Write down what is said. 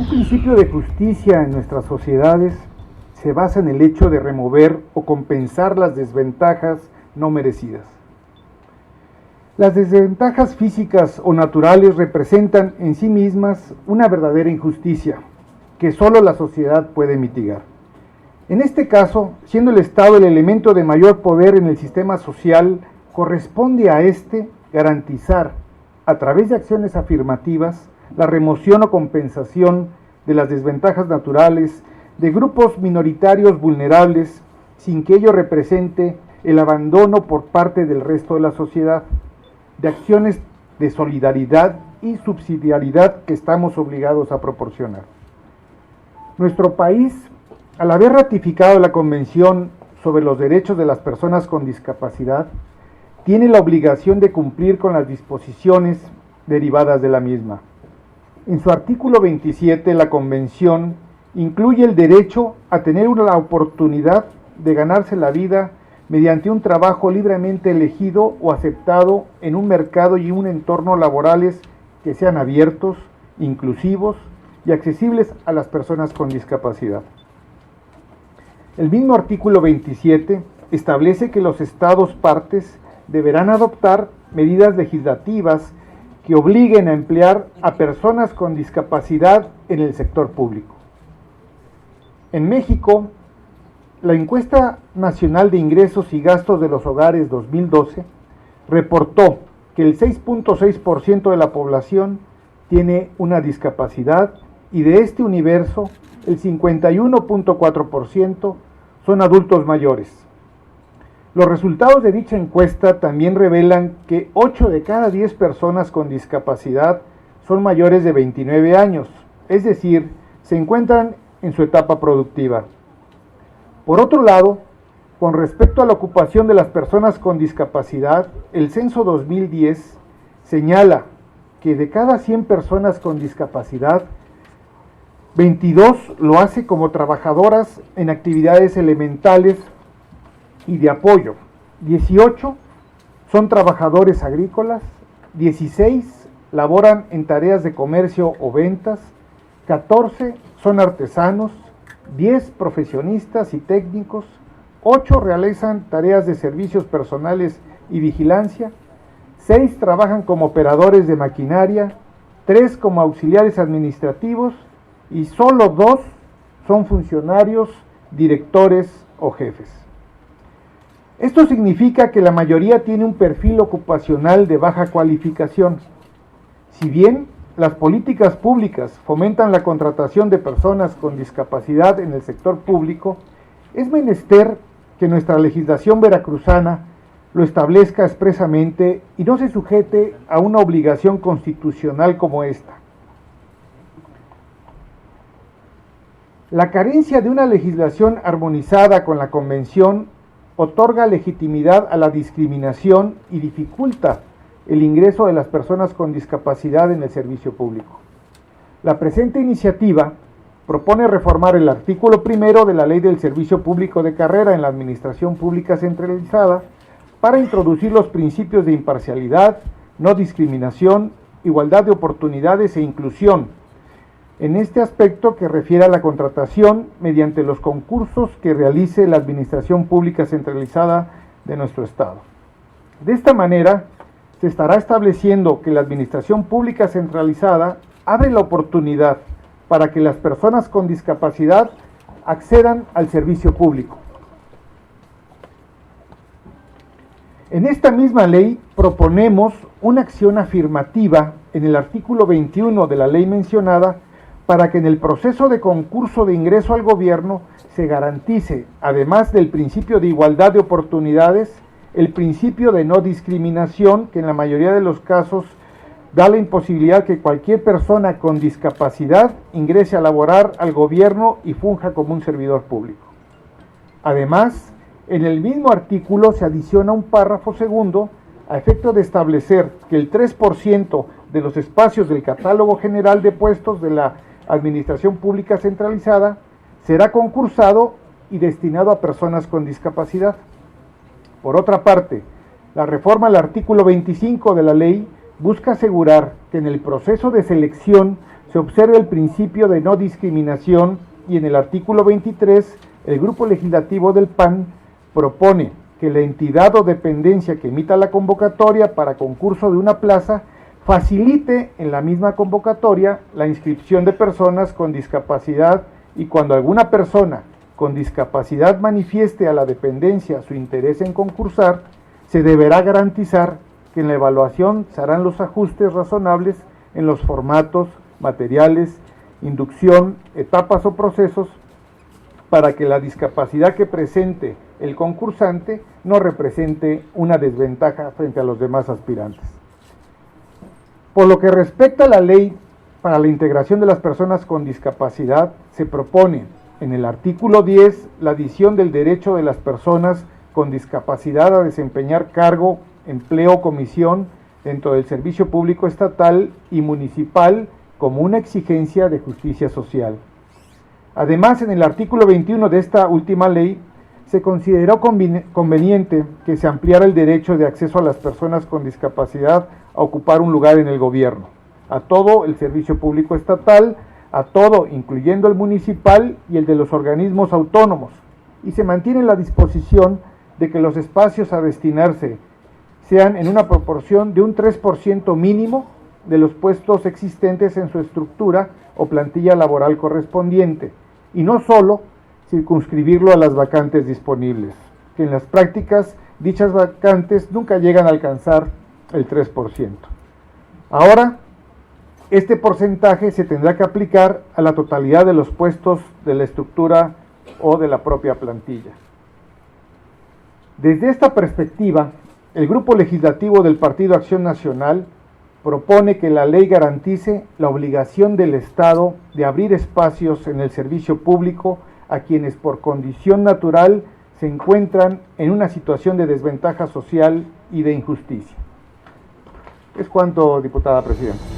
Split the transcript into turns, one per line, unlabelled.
Un principio de justicia en nuestras sociedades se basa en el hecho de remover o compensar las desventajas no merecidas. Las desventajas físicas o naturales representan en sí mismas una verdadera injusticia que solo la sociedad puede mitigar. En este caso, siendo el Estado el elemento de mayor poder en el sistema social, corresponde a éste garantizar, a través de acciones afirmativas, la remoción o compensación de las desventajas naturales de grupos minoritarios vulnerables, sin que ello represente el abandono por parte del resto de la sociedad, de acciones de solidaridad y subsidiariedad que estamos obligados a proporcionar. Nuestro país, al haber ratificado la Convención sobre los Derechos de las Personas con Discapacidad, tiene la obligación de cumplir con las disposiciones derivadas de la misma. En su artículo 27, la Convención incluye el derecho a tener la oportunidad de ganarse la vida mediante un trabajo libremente elegido o aceptado en un mercado y un entorno laborales que sean abiertos, inclusivos y accesibles a las personas con discapacidad. El mismo artículo 27 establece que los Estados partes deberán adoptar medidas legislativas que obliguen a emplear a personas con discapacidad en el sector público. En México, la Encuesta Nacional de Ingresos y Gastos de los Hogares 2012 reportó que el 6.6% de la población tiene una discapacidad y de este universo el 51.4% son adultos mayores. Los resultados de dicha encuesta también revelan que 8 de cada 10 personas con discapacidad son mayores de 29 años, es decir, se encuentran en su etapa productiva. Por otro lado, con respecto a la ocupación de las personas con discapacidad, el Censo 2010 señala que de cada 100 personas con discapacidad, 22 lo hace como trabajadoras en actividades elementales y de apoyo, 18 son trabajadores agrícolas, 16 laboran en tareas de comercio o ventas, 14 son artesanos, 10 profesionistas y técnicos, 8 realizan tareas de servicios personales y vigilancia, 6 trabajan como operadores de maquinaria, 3 como auxiliares administrativos y solo 2 son funcionarios, directores o jefes. Esto significa que la mayoría tiene un perfil ocupacional de baja cualificación. Si bien las políticas públicas fomentan la contratación de personas con discapacidad en el sector público, es menester que nuestra legislación veracruzana lo establezca expresamente y no se sujete a una obligación constitucional como esta. La carencia de una legislación armonizada con la Convención otorga legitimidad a la discriminación y dificulta el ingreso de las personas con discapacidad en el servicio público. La presente iniciativa propone reformar el artículo 1 de la Ley del Servicio Público de Carrera en la Administración Pública Centralizada para introducir los principios de imparcialidad, no discriminación, igualdad de oportunidades e inclusión, en este aspecto que refiere a la contratación mediante los concursos que realice la Administración Pública Centralizada de nuestro Estado. De esta manera, se estará estableciendo que la Administración Pública Centralizada abre la oportunidad para que las personas con discapacidad accedan al servicio público. En esta misma ley proponemos una acción afirmativa en el artículo 21 de la ley mencionada para que en el proceso de concurso de ingreso al gobierno se garantice, además del principio de igualdad de oportunidades, el principio de no discriminación, que en la mayoría de los casos da la imposibilidad que cualquier persona con discapacidad ingrese a laborar al gobierno y funja como un servidor público. Además, en el mismo artículo se adiciona un párrafo segundo a efecto de establecer que el 3% de los espacios del catálogo general de puestos de la Administración Pública Centralizada será concursado y destinado a personas con discapacidad. Por otra parte, la reforma al artículo 25 de la ley busca asegurar que en el proceso de selección se observa el principio de no discriminación y en el artículo 23 el grupo legislativo del PAN propone que la entidad o dependencia que emita la convocatoria para concurso de una plaza facilite en la misma convocatoria la inscripción de personas con discapacidad y cuando alguna persona con discapacidad manifieste a la dependencia su interés en concursar, se deberá garantizar que en la evaluación se harán los ajustes razonables en los formatos, materiales, inducción, etapas o procesos para que la discapacidad que presente el concursante no represente una desventaja frente a los demás aspirantes. Por lo que respecta a la ley para la integración de las personas con discapacidad, se propone en el artículo 10 la adición del derecho de las personas con discapacidad a desempeñar cargo, empleo o comisión dentro del servicio público estatal y municipal como una exigencia de justicia social. Además, en el artículo 21 de esta última ley, se consideró conveniente que se ampliara el derecho de acceso a las personas con discapacidad a ocupar un lugar en el gobierno, a todo el servicio público estatal, a todo, incluyendo el municipal y el de los organismos autónomos, y se mantiene la disposición de que los espacios a destinarse sean en una proporción de un 3% mínimo de los puestos existentes en su estructura o plantilla laboral correspondiente, y no solo circunscribirlo a las vacantes disponibles, que en las prácticas dichas vacantes nunca llegan a alcanzar el 3%. Ahora, este porcentaje se tendrá que aplicar a la totalidad de los puestos de la estructura o de la propia plantilla. Desde esta perspectiva, el Grupo Legislativo del Partido Acción Nacional propone que la ley garantice la obligación del Estado de abrir espacios en el servicio público a quienes por condición natural se encuentran en una situación de desventaja social y de injusticia. Es cuanto, diputada presidenta.